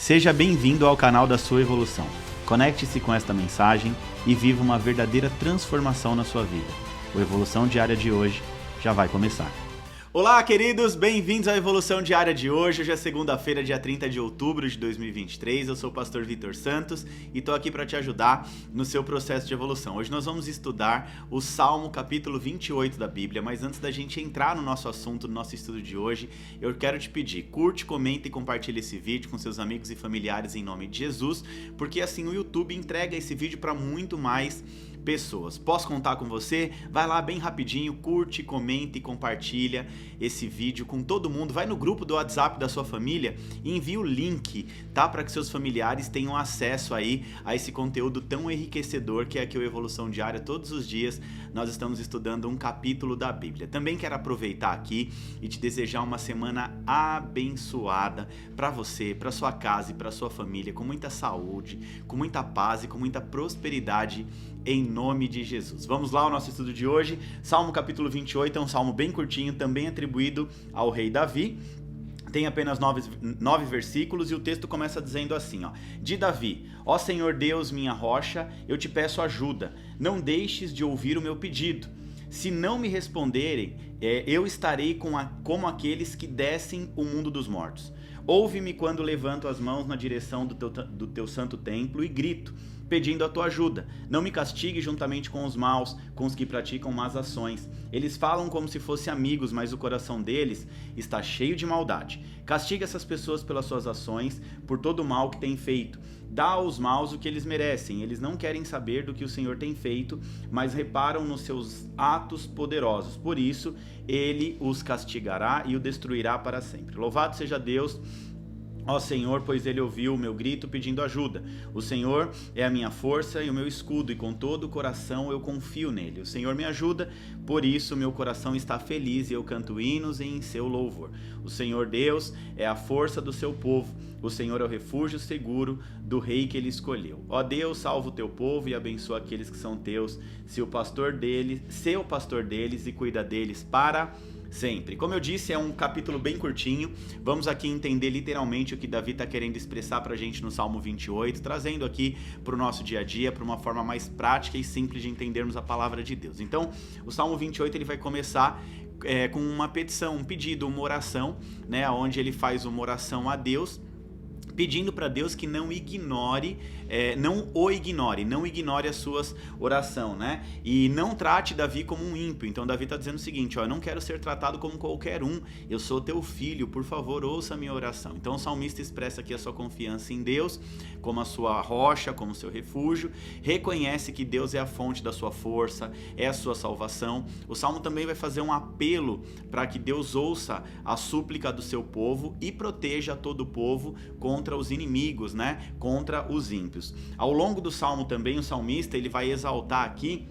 Seja bem-vindo ao canal da sua evolução. Conecte-se com esta mensagem e viva uma verdadeira transformação na sua vida. O Evolução Diária de hoje já vai começar. Olá, queridos! Bem-vindos à Evolução Diária de hoje. Hoje é segunda-feira, dia 30 de outubro de 2023. Eu sou o pastor Vitor Santos e estou aqui para te ajudar no seu processo de evolução. Hoje nós vamos estudar o Salmo capítulo 28 da Bíblia, mas antes da gente entrar no nosso assunto, no nosso estudo de hoje, eu quero te pedir, curte, comenta e compartilhe esse vídeo com seus amigos e familiares em nome de Jesus, porque assim o YouTube entrega esse vídeo para muito mais pessoas. Posso contar com você? Vai lá bem rapidinho, curte, comenta e compartilha esse vídeo com todo mundo. Vai no grupo do WhatsApp da sua família e envia o link, tá? Para que seus familiares tenham acesso aí a esse conteúdo tão enriquecedor que é aqui o Evolução Diária. Todos os dias nós estamos estudando um capítulo da Bíblia. Também quero aproveitar aqui e te desejar uma semana abençoada para você, para sua casa e para sua família, com muita saúde, com muita paz e com muita prosperidade em nome de Jesus. Vamos lá ao nosso estudo de hoje. Salmo capítulo 28 é um salmo bem curtinho, também atribuído ao rei Davi. Tem apenas 9 versículos e o texto começa dizendo assim, ó: De Davi, ó Senhor Deus, minha rocha, eu te peço ajuda. Não deixes de ouvir o meu pedido. Se não me responderem, eu estarei como aqueles que descem o mundo dos mortos. Ouve-me quando levanto as mãos na direção do teu santo templo e grito, pedindo a tua ajuda. Não me castigue juntamente com os maus, com os que praticam más ações. Eles falam como se fossem amigos, mas o coração deles está cheio de maldade. Castiga essas pessoas pelas suas ações, por todo o mal que têm feito. Dá aos maus o que eles merecem. Eles não querem saber do que o Senhor tem feito, mas reparam nos seus atos poderosos. Por isso, ele os castigará e o destruirá para sempre. Louvado seja Deus, ó Senhor, pois ele ouviu o meu grito pedindo ajuda. O Senhor é a minha força e o meu escudo, e com todo o coração eu confio nele. O Senhor me ajuda, por isso meu coração está feliz e eu canto hinos em seu louvor. O Senhor Deus é a força do seu povo. O Senhor é o refúgio seguro do rei que ele escolheu. Ó Deus, salva o teu povo e abençoa aqueles que são teus. Seu pastor deles e cuida deles para sempre. Como eu disse, é um capítulo bem curtinho. Vamos aqui entender literalmente o que Davi está querendo expressar para a gente no Salmo 28, trazendo aqui para o nosso dia a dia, para uma forma mais prática e simples de entendermos a palavra de Deus. Então, o Salmo 28 ele vai começar com uma petição, um pedido, uma oração, né, onde ele faz uma oração a Deus, pedindo para Deus que não ignore a sua oração, né? E não trate Davi como um ímpio. Então Davi está dizendo o seguinte, ó: eu não quero ser tratado como qualquer um, eu sou teu filho, por favor, ouça a minha oração. Então o salmista expressa aqui a sua confiança em Deus, como a sua rocha, como seu refúgio, reconhece que Deus é a fonte da sua força, é a sua salvação. O salmo também vai fazer um apelo para que Deus ouça a súplica do seu povo e proteja todo o povo contra os inimigos, né? Contra os ímpios. Ao longo do salmo também o salmista ele vai exaltar aqui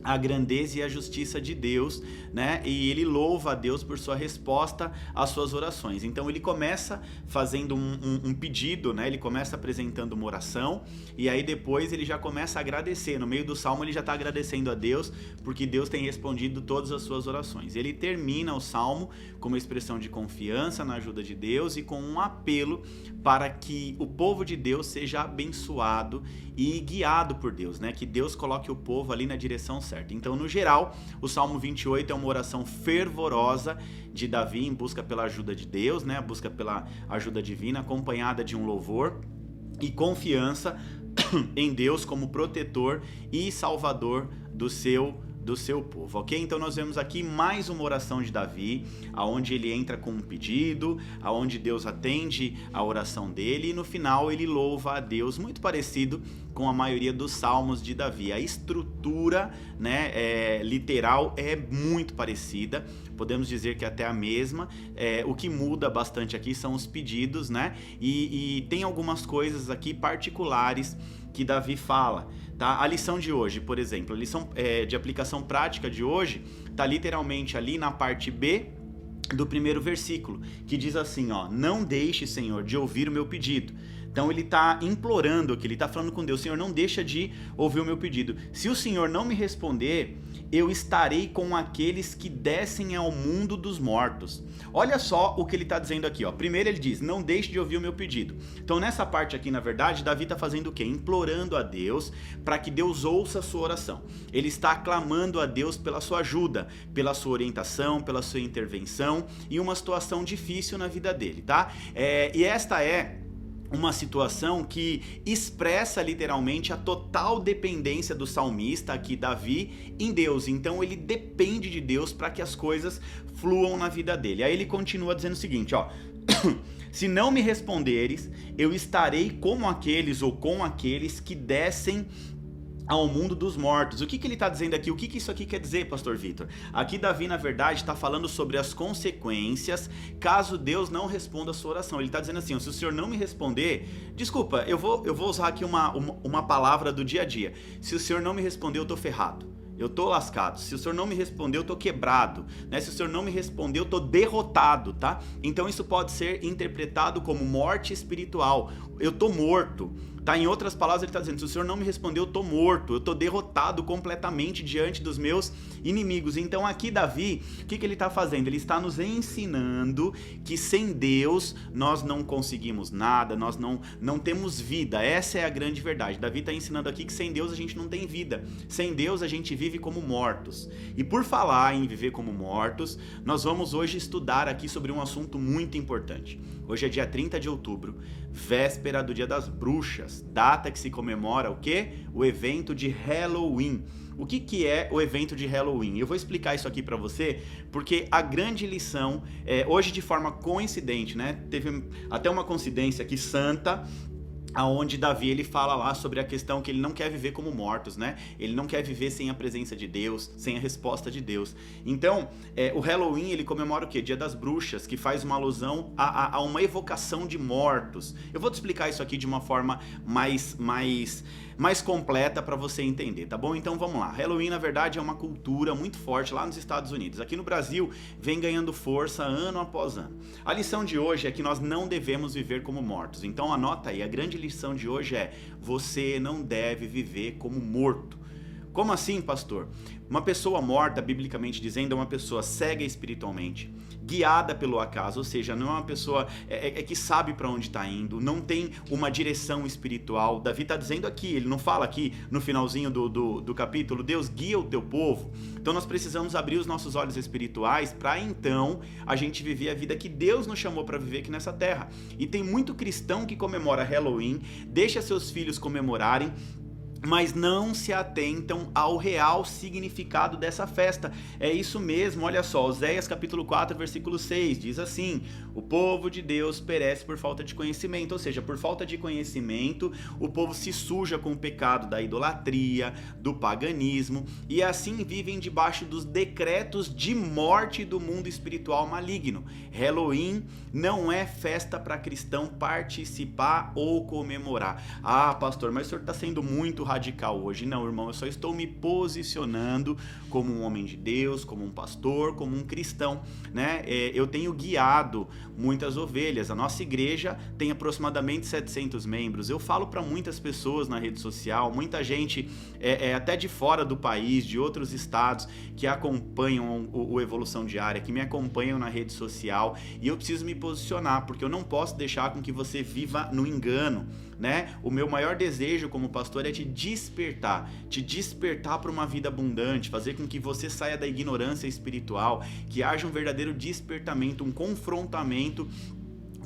a grandeza e a justiça de Deus, né? E ele louva a Deus por sua resposta às suas orações. Então ele começa fazendo um pedido, né? Ele começa apresentando uma oração e aí depois ele já começa a agradecer. No meio do salmo ele já está agradecendo a Deus porque Deus tem respondido todas as suas orações. Ele termina o salmo com uma expressão de confiança na ajuda de Deus e com um apelo para que o povo de Deus seja abençoado e guiado por Deus, né? Que Deus coloque o povo ali na direção certa. Então, no geral, o Salmo 28 é uma oração fervorosa de Davi em busca pela ajuda de Deus, né? A busca pela ajuda divina, acompanhada de um louvor e confiança em Deus como protetor e salvador do seu povo, ok? Então nós vemos aqui mais uma oração de Davi, aonde ele entra com um pedido, aonde Deus atende a oração dele e no final ele louva a Deus, muito parecido com a maioria dos salmos de Davi. A estrutura, né, literal é muito parecida, podemos dizer que até a mesma. O que muda bastante aqui são os pedidos, né? E tem algumas coisas aqui particulares que Davi fala, tá? A lição de hoje, por exemplo, a lição de aplicação prática de hoje está literalmente ali na parte B do primeiro versículo, que diz assim, ó: não deixe, Senhor, de ouvir o meu pedido. Então ele está implorando aqui, ele está falando com Deus: Senhor, não deixa de ouvir o meu pedido. Se o Senhor não me responder, eu estarei com aqueles que descem ao mundo dos mortos. Olha só o que ele está dizendo aqui, ó. Primeiro ele diz: não deixe de ouvir o meu pedido. Então nessa parte aqui, na verdade, Davi está fazendo o quê? Implorando a Deus para que Deus ouça a sua oração. Ele está clamando a Deus pela sua ajuda, pela sua orientação, pela sua intervenção em uma situação difícil na vida dele, tá? E esta é uma situação que expressa literalmente a total dependência do salmista aqui, Davi, em Deus. Então ele depende de Deus para que as coisas fluam na vida dele. Aí ele continua dizendo o seguinte, ó: se não me responderes, eu estarei como aqueles ou com aqueles que descem ao mundo dos mortos. O que ele está dizendo aqui? O que isso aqui quer dizer, pastor Vitor? Aqui Davi, na verdade, está falando sobre as consequências caso Deus não responda a sua oração. Ele está dizendo assim: se o Senhor não me responder, desculpa, eu vou usar aqui uma palavra do dia a dia. Se o Senhor não me responder, eu estou ferrado. Eu tô lascado. Se o Senhor não me responder, eu tô quebrado, né? Se o Senhor não me responder, eu tô derrotado, tá? Então isso pode ser interpretado como morte espiritual. Eu tô morto, tá? Em outras palavras, ele está dizendo: se o Senhor não me responder, eu tô morto, eu tô derrotado completamente diante dos meus inimigos. Então aqui Davi, o que ele está fazendo? Ele está nos ensinando que sem Deus nós não conseguimos nada, nós não temos vida. Essa é a grande verdade. Davi está ensinando aqui que sem Deus a gente não tem vida. Sem Deus a gente vive como mortos. E por falar em viver como mortos, nós vamos hoje estudar aqui sobre um assunto muito importante. Hoje é dia 30 de outubro, véspera do Dia das Bruxas, data que se comemora o quê? O evento de Halloween. O que é o evento de Halloween? Eu vou explicar isso aqui para você, porque a grande lição, hoje de forma coincidente, né? Teve até uma coincidência aqui santa, aonde Davi ele fala lá sobre a questão que ele não quer viver como mortos, né? Ele não quer viver sem a presença de Deus, sem a resposta de Deus. Então, o Halloween ele comemora o quê? Dia das Bruxas, que faz uma alusão a uma evocação de mortos. Eu vou te explicar isso aqui de uma forma mais completa para você entender, tá bom? Então vamos lá. Halloween, na verdade, é uma cultura muito forte lá nos Estados Unidos. Aqui no Brasil, vem ganhando força ano após ano. A lição de hoje é que nós não devemos viver como mortos. Então anota aí, a grande lição de hoje é: você não deve viver como morto. Como assim, pastor? Uma pessoa morta, biblicamente dizendo, é uma pessoa cega espiritualmente, guiada pelo acaso, ou seja, não é uma pessoa que sabe para onde está indo, não tem uma direção espiritual. Davi está dizendo aqui, ele não fala aqui no finalzinho do capítulo: Deus guia o teu povo. Então nós precisamos abrir os nossos olhos espirituais para então a gente viver a vida que Deus nos chamou para viver aqui nessa terra. E tem muito cristão que comemora Halloween, deixa seus filhos comemorarem, mas não se atentam ao real significado dessa festa. É isso mesmo, olha só, Oséias capítulo 4, versículo 6, diz assim: o povo de Deus perece por falta de conhecimento. Ou seja, por falta de conhecimento, o povo se suja com o pecado da idolatria, do paganismo, e assim vivem debaixo dos decretos de morte do mundo espiritual maligno. Halloween não é festa para cristão participar ou comemorar. Ah, pastor, mas o senhor está sendo muito radical hoje. Não, irmão, eu só estou me posicionando como um homem de Deus, como um pastor, como um cristão, né? Eu tenho guiado muitas ovelhas. A nossa igreja tem aproximadamente 700 membros. Eu falo para muitas pessoas na rede social, muita gente até de fora do país, de outros estados, que acompanham o Evolução Diária, que me acompanham na rede social, e eu preciso me posicionar, porque eu não posso deixar com que você viva no engano, né? O meu maior desejo como pastor é te despertar para uma vida abundante, fazer com que você saia da ignorância espiritual, que haja um verdadeiro despertamento, um confrontamento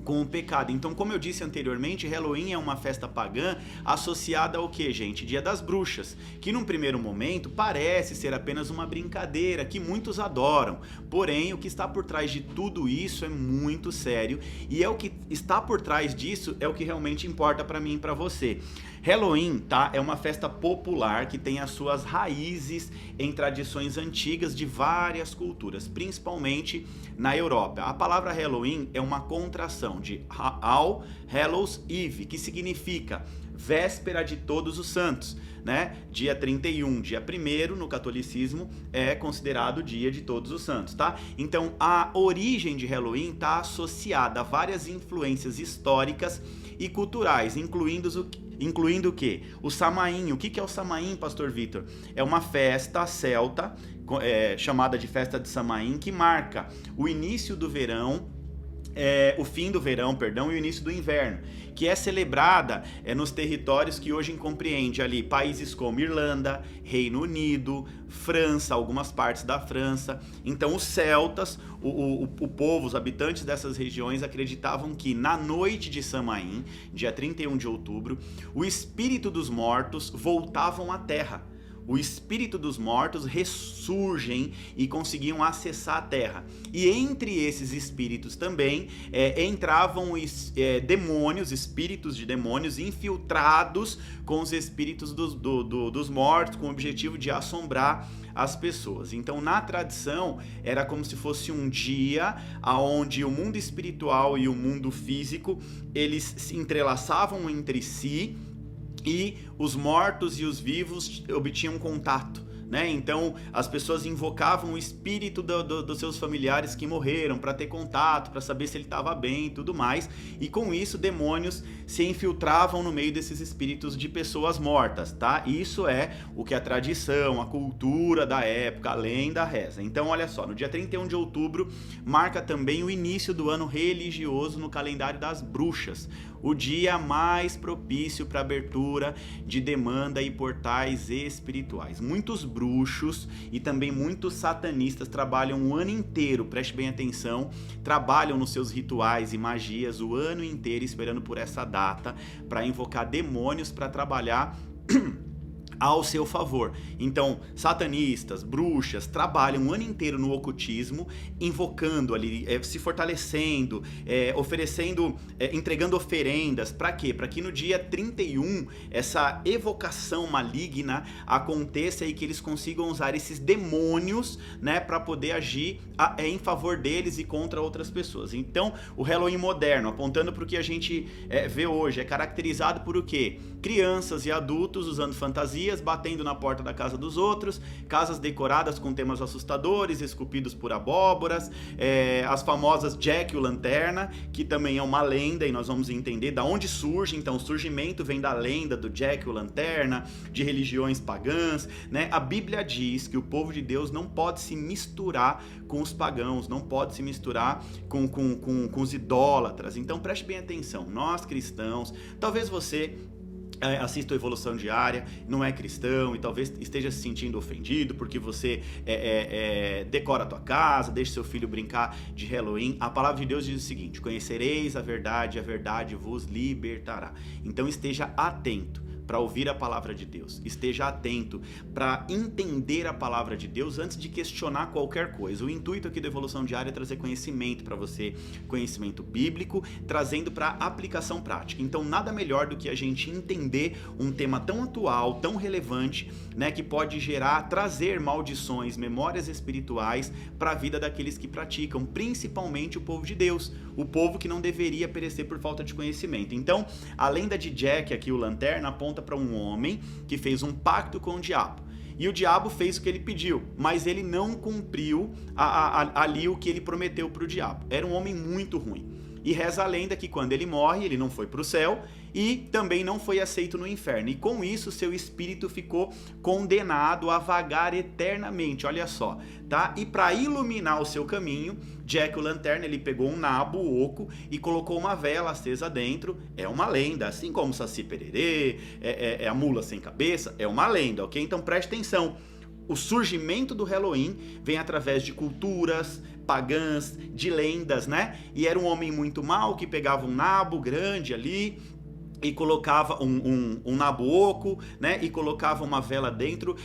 com o pecado. Então, como eu disse anteriormente, Halloween é uma festa pagã associada ao que, gente? Dia das Bruxas, que num primeiro momento parece ser apenas uma brincadeira que muitos adoram. Porém, o que está por trás de tudo isso é muito sério, e o que está por trás disso é o que realmente importa para mim e para você. Halloween, tá? É uma festa popular que tem as suas raízes em tradições antigas de várias culturas, principalmente na Europa. A palavra Halloween é uma contração de All Hallows Eve, que significa véspera de Todos os Santos, né? Dia 31, dia 1º no catolicismo é considerado dia de Todos os Santos, tá? Então a origem de Halloween está associada a várias influências históricas e culturais, incluindo o quê? O Samaim. O que é o Samaim, Pastor Vitor? É uma festa celta, chamada de Festa de Samaim, que marca o início do verão, o fim do verão, perdão, e o início do inverno, que é celebrada nos territórios que hoje compreende ali países como Irlanda, Reino Unido, França, algumas partes da França. Então os celtas, o povo, os habitantes dessas regiões acreditavam que na noite de Samaim, dia 31 de outubro, o espírito dos mortos voltavam à terra. O espírito dos mortos ressurgem e conseguiam acessar a terra. E entre esses espíritos também entravam demônios, espíritos de demônios infiltrados com os espíritos dos mortos, com o objetivo de assombrar as pessoas. Então, na tradição, era como se fosse um dia onde o mundo espiritual e o mundo físico, eles se entrelaçavam entre si, e os mortos e os vivos obtinham contato, né? Então as pessoas invocavam o espírito dos seus familiares que morreram para ter contato, para saber se ele estava bem e tudo mais, e com isso demônios se infiltravam no meio desses espíritos de pessoas mortas, tá? Isso é o que a tradição, a cultura da época, a lenda reza. Então olha só, no dia 31 de outubro marca também o início do ano religioso no calendário das bruxas, o dia mais propício para abertura de demanda e portais espirituais. Muitos bruxos e também muitos satanistas trabalham o ano inteiro, preste bem atenção, trabalham nos seus rituais e magias o ano inteiro esperando por essa data para invocar demônios para trabalhar ao seu favor. Então, satanistas, bruxas, trabalham o ano inteiro no ocultismo, invocando ali, se fortalecendo, oferecendo, entregando oferendas. Para quê? Para que no dia 31, essa evocação maligna aconteça e que eles consigam usar esses demônios, né, para poder agir em favor deles e contra outras pessoas. Então, o Halloween moderno, apontando para o que a gente vê hoje, é caracterizado por o quê? Crianças e adultos usando fantasia, batendo na porta da casa dos outros, casas decoradas com temas assustadores, esculpidos por abóboras, as famosas Jack o Lanterna, que também é uma lenda e nós vamos entender da onde surge. Então o surgimento vem da lenda do Jack o Lanterna, de religiões pagãs, né? A Bíblia diz que o povo de Deus não pode se misturar com os pagãos, não pode se misturar com os idólatras. Então preste bem atenção, nós cristãos, talvez você assista a Evolução Diária, não é cristão e talvez esteja se sentindo ofendido porque você decora a tua casa, deixa seu filho brincar de Halloween. A palavra de Deus diz o seguinte: conhecereis a verdade vos libertará. Então esteja atento para ouvir a palavra de Deus, esteja atento para entender a palavra de Deus antes de questionar qualquer coisa. O intuito aqui da Evolução Diária é trazer conhecimento para você, conhecimento bíblico, trazendo para aplicação prática. Então nada melhor do que a gente entender um tema tão atual, tão relevante, né, que pode trazer maldições, memórias espirituais para a vida daqueles que praticam, principalmente o povo de Deus, o povo que não deveria perecer por falta de conhecimento. Então, a lenda de Jack, aqui o Lanterna, aponta para um homem que fez um pacto com o diabo. E o diabo fez o que ele pediu, mas ele não cumpriu ali o que ele prometeu para o diabo. Era um homem muito ruim. E reza a lenda que quando ele morre, ele não foi para o céu e também não foi aceito no inferno. E com isso, seu espírito ficou condenado a vagar eternamente, olha só, tá? E para iluminar o seu caminho, Jack o Lanterna, ele pegou um nabo oco e colocou uma vela acesa dentro. É uma lenda, assim como Saci Pererê, a mula sem cabeça, é uma lenda, ok? Então preste atenção. O surgimento do Halloween vem através de culturas pagãs, de lendas, né? E era um homem muito mau que pegava um nabo grande ali e colocava um nabo oco, né? E colocava uma vela dentro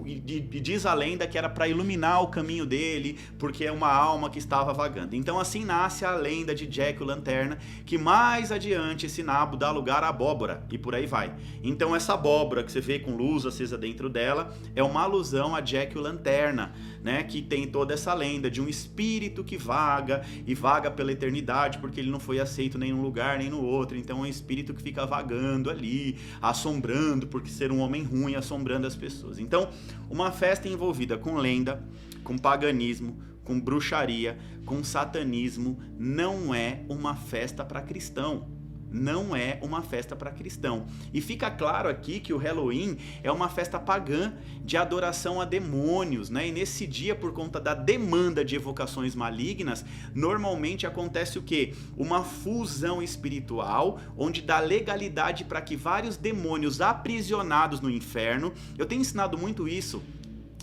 e diz a lenda que era para iluminar o caminho dele, porque é uma alma que estava vagando. Então assim nasce a lenda de Jack o Lanterna, que mais adiante esse nabo dá lugar à abóbora e por aí vai. Então essa abóbora que você vê com luz acesa dentro dela é uma alusão a Jack o Lanterna, né, que tem toda essa lenda de um espírito que vaga e vaga pela eternidade porque ele não foi aceito nem num lugar nem no outro, então é um espírito que fica vagando ali, assombrando, porque ser um homem ruim, assombrando as pessoas. Então, uma festa envolvida com lenda, com paganismo, com bruxaria, com satanismo, não é uma festa para cristão. Não é uma festa para cristão. E fica claro aqui que o Halloween é uma festa pagã de adoração a demônios, né? E nesse dia, por conta da demanda de evocações malignas, normalmente acontece o quê? Uma fusão espiritual, onde dá legalidade para que vários demônios aprisionados no inferno, eu tenho ensinado muito isso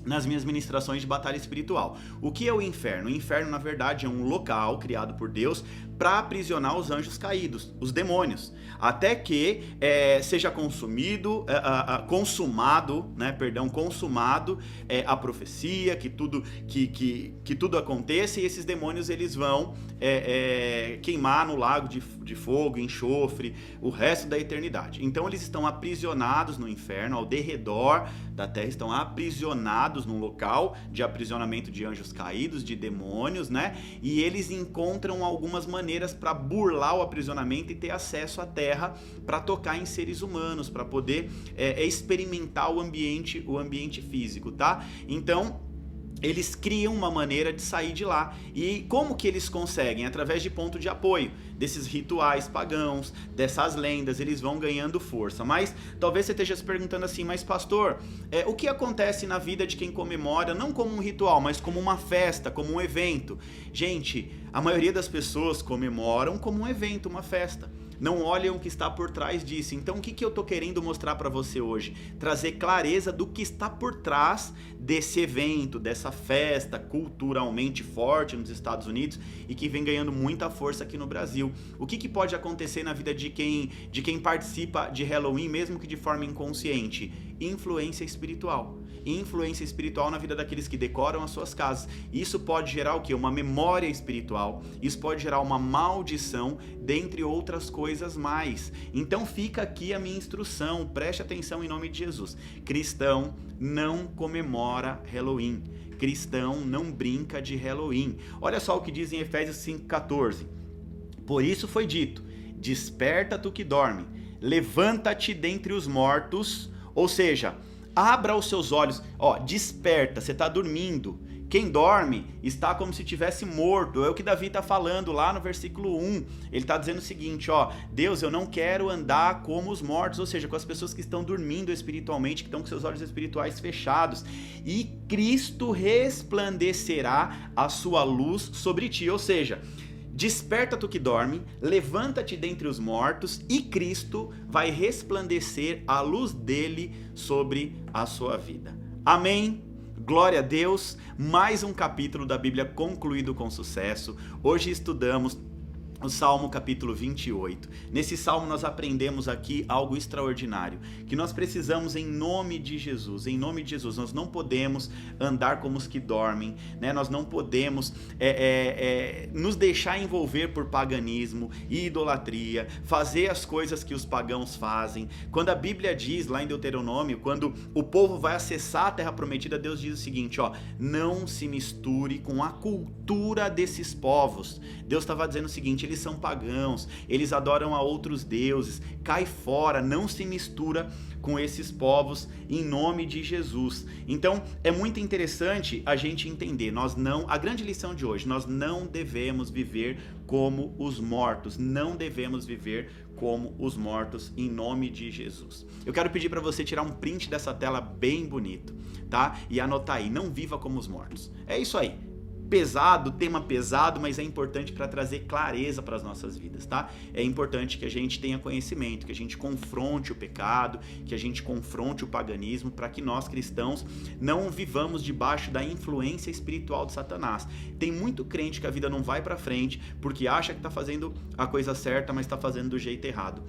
nas minhas ministrações de batalha espiritual. O que é o inferno? O inferno, na verdade, é um local criado por Deus para aprisionar os anjos caídos, os demônios, até que seja consumado a profecia, que tudo aconteça, e esses demônios eles vão queimar no lago de fogo, enxofre, o resto da eternidade. Então eles estão aprisionados no inferno, ao derredor da terra, estão aprisionados num local de aprisionamento de anjos caídos, de demônios, né? E eles encontram algumas maneiras para burlar o aprisionamento e ter acesso à terra para tocar em seres humanos, para poder experimentar o ambiente físico, tá? Então eles criam uma maneira de sair de lá. E como que eles conseguem? Através de ponto de apoio, desses rituais pagãos, dessas lendas, eles vão ganhando força. Mas talvez você esteja se perguntando assim, mas pastor, o que acontece na vida de quem comemora, não como um ritual, mas como uma festa, como um evento? Gente, a maioria das pessoas comemoram como um evento, uma festa. Não olham o que está por trás disso. Então o que eu tô querendo mostrar para você hoje? Trazer clareza do que está por trás desse evento, dessa festa culturalmente forte nos Estados Unidos e que vem ganhando muita força aqui no Brasil. O que pode acontecer na vida de quem participa de Halloween, mesmo que de forma inconsciente? Influência espiritual. Influência espiritual na vida daqueles que decoram as suas casas. Isso pode gerar o quê? Uma memória espiritual. Isso pode gerar uma maldição, dentre outras coisas mais. Então fica aqui a minha instrução, preste atenção em nome de Jesus. Cristão não comemora Halloween. Cristão não brinca de Halloween. Olha só o que diz em Efésios 5,14. Por isso foi dito, desperta tu que dorme, levanta-te dentre os mortos, ou seja, abra os seus olhos, desperta, você está dormindo. Quem dorme está como se tivesse morto, é o que Davi está falando lá no versículo 1. Ele está dizendo o seguinte, Deus, eu não quero andar como os mortos, ou seja, com as pessoas que estão dormindo espiritualmente, que estão com seus olhos espirituais fechados. E Cristo resplandecerá a sua luz sobre ti, ou seja, desperta tu que dorme, levanta-te dentre os mortos e Cristo vai resplandecer a luz dele sobre a sua vida. Amém? Glória a Deus, mais um capítulo da Bíblia concluído com sucesso. Hoje estudamos o Salmo capítulo 28. Nesse salmo nós aprendemos aqui algo extraordinário, que nós precisamos em nome de Jesus, nós não podemos andar como os que dormem, né? Nós não podemos nos deixar envolver por paganismo e idolatria, fazer as coisas que os pagãos fazem. Quando a Bíblia diz lá em Deuteronômio, quando o povo vai acessar a terra prometida, Deus diz o seguinte, não se misture com a cultura desses povos. Deus estava dizendo o seguinte, eles são pagãos, eles adoram a outros deuses, cai fora, não se mistura com esses povos em nome de Jesus. Então é muito interessante a gente entender, a grande lição de hoje, nós não devemos viver como os mortos, não devemos viver como os mortos em nome de Jesus. Eu quero pedir para você tirar um print dessa tela bem bonito, tá? E anotar aí, não viva como os mortos. É isso aí. Pesado, tema pesado, mas é importante para trazer clareza para as nossas vidas, tá? É importante que a gente tenha conhecimento, que a gente confronte o pecado, que a gente confronte o paganismo, para que nós cristãos não vivamos debaixo da influência espiritual de Satanás. Tem muito crente que a vida não vai para frente porque acha que está fazendo a coisa certa, mas está fazendo do jeito errado.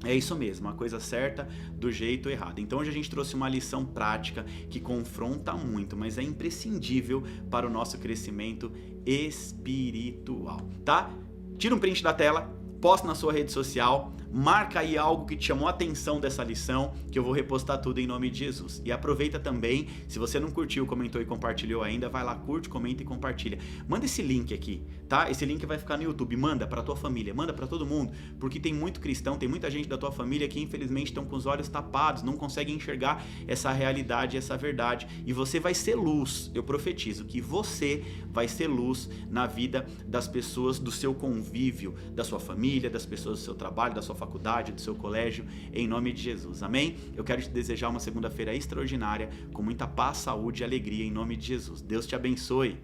É isso mesmo, a coisa certa do jeito errado. Então hoje a gente trouxe uma lição prática que confronta muito, mas é imprescindível para o nosso crescimento espiritual, tá? Tira um print da tela, posta na sua rede social, marca aí algo que te chamou a atenção dessa lição, que eu vou repostar tudo em nome de Jesus. E aproveita também, se você não curtiu, comentou e compartilhou ainda, vai lá, curte, comenta e compartilha. Manda esse link aqui, tá? Esse link vai ficar no YouTube, manda pra tua família, manda pra todo mundo, porque tem muito cristão, tem muita gente da tua família que infelizmente estão com os olhos tapados, não conseguem enxergar essa realidade, essa verdade, e você vai ser luz. Eu profetizo que você vai ser luz na vida das pessoas do seu convívio, da sua família, das pessoas do seu trabalho, da sua faculdade, do seu colégio, em nome de Jesus, amém? Eu quero te desejar uma segunda-feira extraordinária, com muita paz, saúde e alegria, em nome de Jesus. Deus te abençoe.